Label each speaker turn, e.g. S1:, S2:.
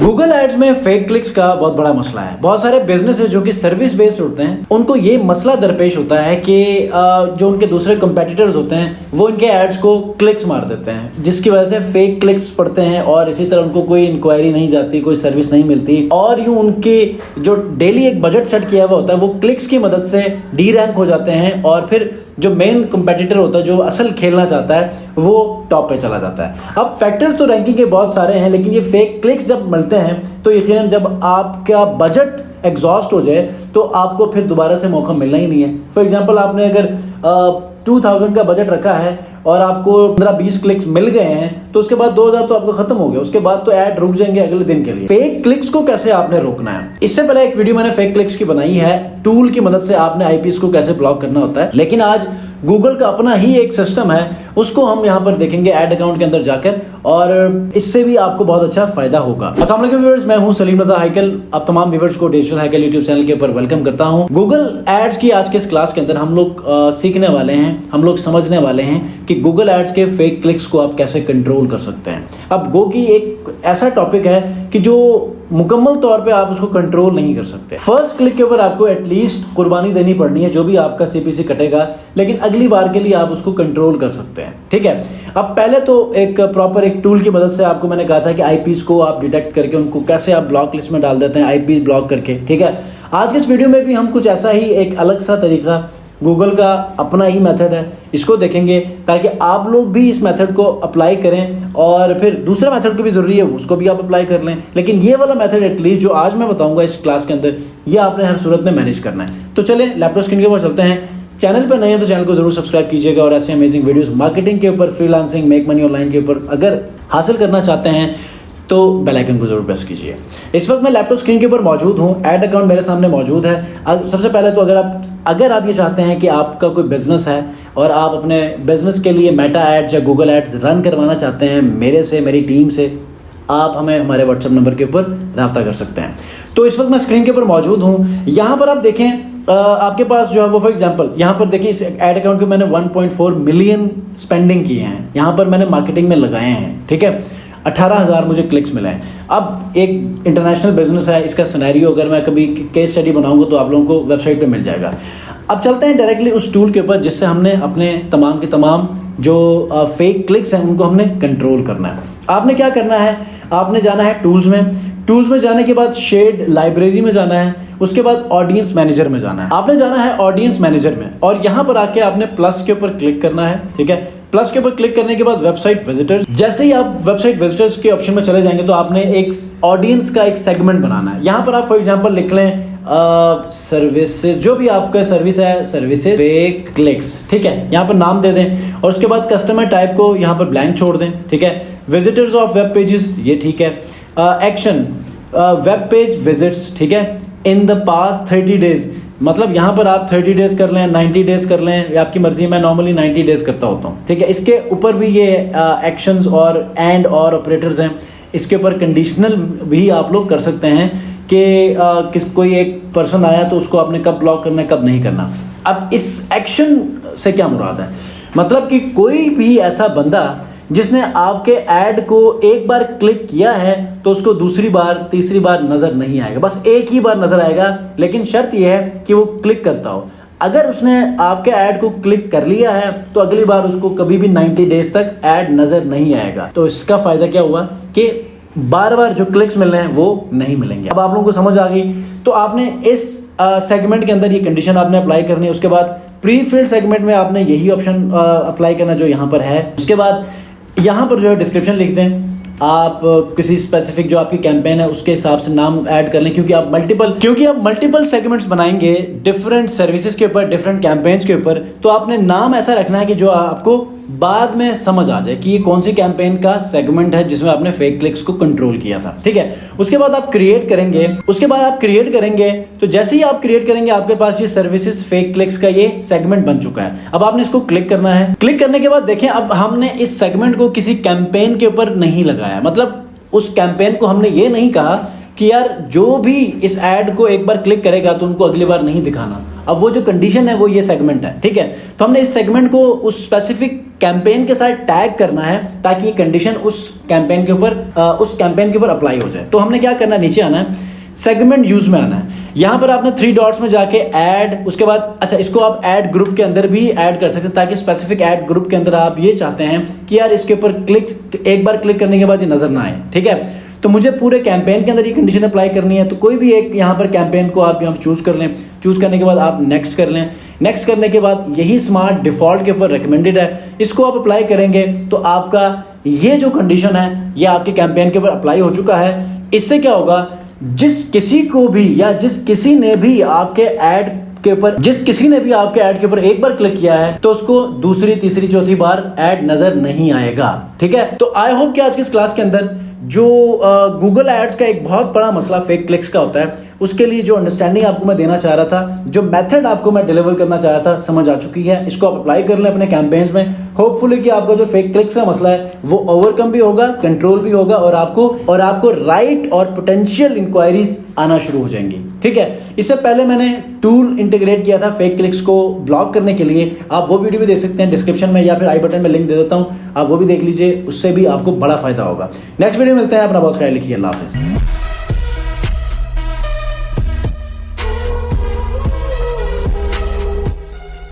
S1: Google ads में fake clicks का बहुत बड़ा मसला है। बहुत सारे बिजनेसेस जो कि सर्विस बेस्ड होते हैं उनको ये मसला दरपेश होता है कि जो उनके दूसरे कंपेटिटर्स होते हैं वो इनके एड्स को क्लिक्स मार देते हैं, जिसकी वजह से फेक क्लिक्स पड़ते हैं और इसी तरह उनको कोई इंक्वायरी नहीं जाती, कोई सर्विस नहीं मिलती और यूं उनके जो डेली एक बजट सेट किया हुआ होता है वो क्लिक्स की मदद से डी रैंक हो जाते हैं और फिर जो मेन कंपेटिटर होता है जो असल खेलना चाहता है वो टॉप पे चला जाता है। अब फैक्टर्स तो रैंकिंग के बहुत सारे हैं, लेकिन ये फेक क्लिक्स जब मिलते हैं तो यकीनन जब आपका बजट एग्जॉस्ट हो जाए तो आपको फिर दोबारा से मौका मिलना ही नहीं है। फॉर एग्जांपल आपने अगर 2000 का बजट रखा है और आपको 15-20 क्लिक्स मिल गए हैं तो उसके बाद 2000 तो आपका खत्म हो गया, उसके बाद तो ऐड रुक जाएंगे अगले दिन के लिए। फेक क्लिक्स को कैसे आपने रोकना है, इससे पहले एक वीडियो मैंने फेक क्लिक्स की बनाई है, टूल की मदद से आपने आईपीस को कैसे ब्लॉक करना होता है। लेकिन आज गूगल का अपना ही एक सिस्टम है, उसको हम यहाँ पर देखेंगे ऐड अकाउंट के अंदर जाकर और इससे भी आपको बहुत अच्छा फायदा होगा। अस्सलाम वालेकुम व्यूअर्स, मैं हूं सलीम रजा हैकल। आप तमाम व्यूअर्स को डिजिटल हैकल यूट्यूब चैनल के ऊपर वेलकम करता हूं। गूगल एड्स की आज के इस क्लास के अंदर हम लोग सीखने वाले हैं, हम लोग समझने वाले हैं कि गूगल एड्स के फेक क्लिक्स को आप कैसे कंट्रोल कर सकते हैं। अब गो की एक ऐसा टॉपिक है कि जो मुकम्मल तौर पे आप उसको कंट्रोल नहीं कर सकते। फर्स्ट क्लिक के ऊपर आपको एटलीस्ट कुर्बानी देनी पड़नी है, जो भी आपका सीपीसी कटेगा, लेकिन अगली बार के लिए आप उसको कंट्रोल कर सकते हैं। ठीक है, अब पहले तो एक प्रॉपर एक टूल की मदद से आपको मैंने कहा था कि आईपीस को आप डिटेक्ट करके उनको कैसे आप ब्लॉक लिस्ट में डाल देते हैं, आईपी ब्लॉक करके। ठीक है, आज के इस वीडियो में भी हम कुछ ऐसा ही एक अलग सा तरीका, गूगल का अपना ही मेथड है, इसको देखेंगे ताकि आप लोग भी इस मेथड को अप्लाई करें और फिर दूसरा मेथड की भी ज़रूरी है उसको भी आप अप्लाई कर लें। लेकिन ये वाला मेथड एटलीस्ट जो आज मैं बताऊंगा इस क्लास के अंदर, ये आपने हर सूरत में मैनेज करना है। तो चले लैपटॉप स्क्रीन के ऊपर चलते हैं। चैनल पर नए हैं तो चैनल को जरूर सब्सक्राइब कीजिएगा और ऐसे अमेजिंग वीडियोस मार्केटिंग के ऊपर, फ्रीलांसिंग, मेक मनी ऑनलाइन के ऊपर अगर हासिल करना चाहते हैं तो बेल आइकन को जरूर प्रेस कीजिए। इस वक्त मैं लैपटॉप स्क्रीन के ऊपर मौजूद हूँ, ऐड अकाउंट मेरे सामने मौजूद है। सबसे पहले तो अगर आप ये चाहते हैं कि आपका कोई बिजनेस है और आप अपने बिजनेस के लिए मेटा एड्स या गूगल एड्स रन करवाना चाहते हैं मेरे से, मेरी टीम से, आप हमें हमारे व्हाट्सएप नंबर के ऊपर रब्ता कर सकते हैं। तो इस वक्त मैं स्क्रीन के ऊपर मौजूद हूँ। यहाँ पर आप देखें आपके पास जो है वो फॉर एग्जांपल यहाँ पर देखिए इस ऐड अकाउंट के मैंने 1.4 मिलियन स्पेंडिंग किए हैं, यहाँ पर मैंने मार्केटिंग में लगाए हैं। ठीक है, 18,000 मुझे क्लिक्स मिले हैं। अब एक इंटरनेशनल बिजनेस है, इसका सिनेरियो अगर मैं कभी केस स्टडी बनाऊंगा तो आप लोगों को वेबसाइट पे मिल जाएगा। अब चलते हैं डायरेक्टली उस टूल के ऊपर जिससे हमने अपने तमाम के तमाम जो फेक क्लिक्स हैं उनको हमने कंट्रोल करना है। आपने क्या करना है, आपने जाना है टूल्स में जाने के बाद शेड लाइब्रेरी में जाना है, उसके बाद ऑडियंस मैनेजर में जाना है। आपने जाना है ऑडियंस मैनेजर में और यहाँ पर आके आपने प्लस के ऊपर क्लिक करना है। ठीक है, प्लस के ऊपर क्लिक करने के बाद वेबसाइट विजिटर्स, जैसे ही आप वेबसाइट विजिटर्स के ऑप्शन में चले जाएंगे तो आपने एक ऑडियंस का एक सेगमेंट बनाना है। यहाँ पर आप फॉर एग्जांपल लिख लें सर्विसेज, जो भी आपका सर्विस है, सर्विसेज फेक क्लिक्स। ठीक है, यहाँ पर नाम दे दें और उसके बाद कस्टमर टाइप को यहाँ पर ब्लैंक छोड़ दें। ठीक है, विजिटर्स ऑफ वेब पेजेस, ये ठीक है। एक्शन वेब पेज विजिट्स, ठीक है, इन द पास्ट 30 डेज, मतलब यहाँ पर आप 30 डेज कर लें, 90 डेज कर लें, या आपकी मर्जी। मैं नॉर्मली 90 डेज करता होता हूँ। ठीक है, इसके ऊपर भी ये एक्शंस और एंड और ऑपरेटर्स हैं, इसके ऊपर कंडीशनल भी आप लोग कर सकते हैं कि कोई एक पर्सन आया तो उसको आपने कब ब्लॉक करना है, कब नहीं करना। अब इस एक्शन से क्या मुराद है, मतलब कि कोई भी ऐसा बंदा जिसने आपके ऐड को एक बार क्लिक किया है तो उसको दूसरी बार, तीसरी बार नजर नहीं आएगा, बस एक ही बार नजर आएगा, लेकिन शर्त यह है कि वो क्लिक करता हो। अगर उसने आपके ऐड को क्लिक कर लिया है तो अगली बार उसको कभी भी 90 डेज तक ऐड नजर नहीं आएगा। तो इसका फायदा क्या हुआ कि बार बार जो क्लिक्स मिल रहे हैं वो नहीं मिलेंगे। अब आप लोगों को समझ आ गई। तो आपने इस सेगमेंट के अंदर ये कंडीशन आपने अप्लाई करनी है। उसके बाद प्री फिल्ड सेगमेंट में आपने यही ऑप्शन अप्लाई करना जो यहाँ पर है। उसके बाद यहाँ पर जो है डिस्क्रिप्शन लिख दें, आप किसी स्पेसिफिक जो आपकी कैंपेन है उसके हिसाब से नाम ऐड कर लें, क्योंकि आप मल्टीपल सेगमेंट्स बनाएंगे डिफरेंट सर्विसेज के ऊपर, डिफरेंट कैंपेन्स के ऊपर। तो आपने नाम ऐसा रखना है कि जो आपको बाद में समझ आ जाए कि ये कौन सी कैंपेन का सेगमेंट है जिसमें आपने फेक क्लिक्स को कंट्रोल किया था। ठीक है, उसके बाद आप क्रिएट करेंगे तो जैसे ही आप क्रिएट करेंगे आपके पास ये सर्विसेज फेक क्लिक्स का ये सेगमेंट बन चुका है। अब आपने इसको क्लिक करना है। क्लिक करने के बाद देखें, अब हमने इस सेगमेंट को किसी कैंपेन के ऊपर नहीं लगाया, मतलब उस कैंपेन को हमने ये नहीं कहा कि यार जो भी इस ऐड को एक बार क्लिक करेगा तो उनको अगली बार नहीं दिखाना। अब वो जो कंडीशन है वो ये सेगमेंट है, ठीक है। तो हमने इस सेगमेंट को उस स्पेसिफिक कैंपेन के साथ टैग करना है ताकि ये कंडीशन उस कैंपेन के ऊपर अप्लाई हो जाए। तो हमने क्या करना है, नीचे आना है, सेगमेंट यूज में आना है। यहां पर आपने 3 डॉट्स में जाके ऐड, उसके बाद अच्छा इसको आप ऐड ग्रुप के अंदर भी ऐड कर सकते हैं ताकि स्पेसिफिक ऐड ग्रुप के अंदर आप ये चाहते हैं कि यार इसके ऊपर एक बार क्लिक करने के बाद ये नजर ना आए, ठीक है। तो मुझे पूरे कैंपेन के अंदर ये कंडीशन अप्लाई करनी है, तो कोई भी एक यहाँ पर कैंपेन को आप यहाँ पर चूज कर लें। चूज करने के बाद आप नेक्स्ट कर लें। नेक्स्ट करने के बाद यही स्मार्ट डिफॉल्ट के ऊपर रिकमेंडेड है, इसको आप अप्लाई करेंगे तो आपका ये जो कंडीशन है ये आपके कैंपेन के ऊपर अप्लाई हो चुका है। इससे क्या होगा, जिस किसी ने भी आपके ऐड के ऊपर एक बार क्लिक किया है तो उसको दूसरी, तीसरी, चौथी बार ऐड नजर नहीं आएगा, ठीक है। तो आई होप कि आज की इस क्लास के अंदर जो गूगल एड्स का एक बहुत बड़ा मसला फेक क्लिक्स का होता है, उसके लिए जो अंडरस्टैंडिंग आपको मैं देना चाह रहा था, जो मेथड आपको मैं डिलीवर करना चाह रहा था, समझ आ चुकी है। इसको आप अप्लाई कर लें अपने कैंपेन्स में। होपफुली कि आपका जो फेक क्लिक्स का मसला है वो ओवरकम भी होगा, कंट्रोल भी होगा और आपको राइट और पोटेंशियल इंक्वायरीज आना शुरू हो जाएंगी, ठीक है। इससे पहले मैंने टूल इंटीग्रेट किया था फेक क्लिक्स को ब्लॉक करने के लिए, आप वो वीडियो भी देख सकते हैं डिस्क्रिप्शन में या फिर आई बटन में लिंक दे देता हूं, आप वो भी देख लीजिए, उससे भी आपको बड़ा फायदा होगा। नेक्स्ट वीडियो मिलते हैं, अपना बहुत ख्याल रखिए, अल्लाह हाफिज़।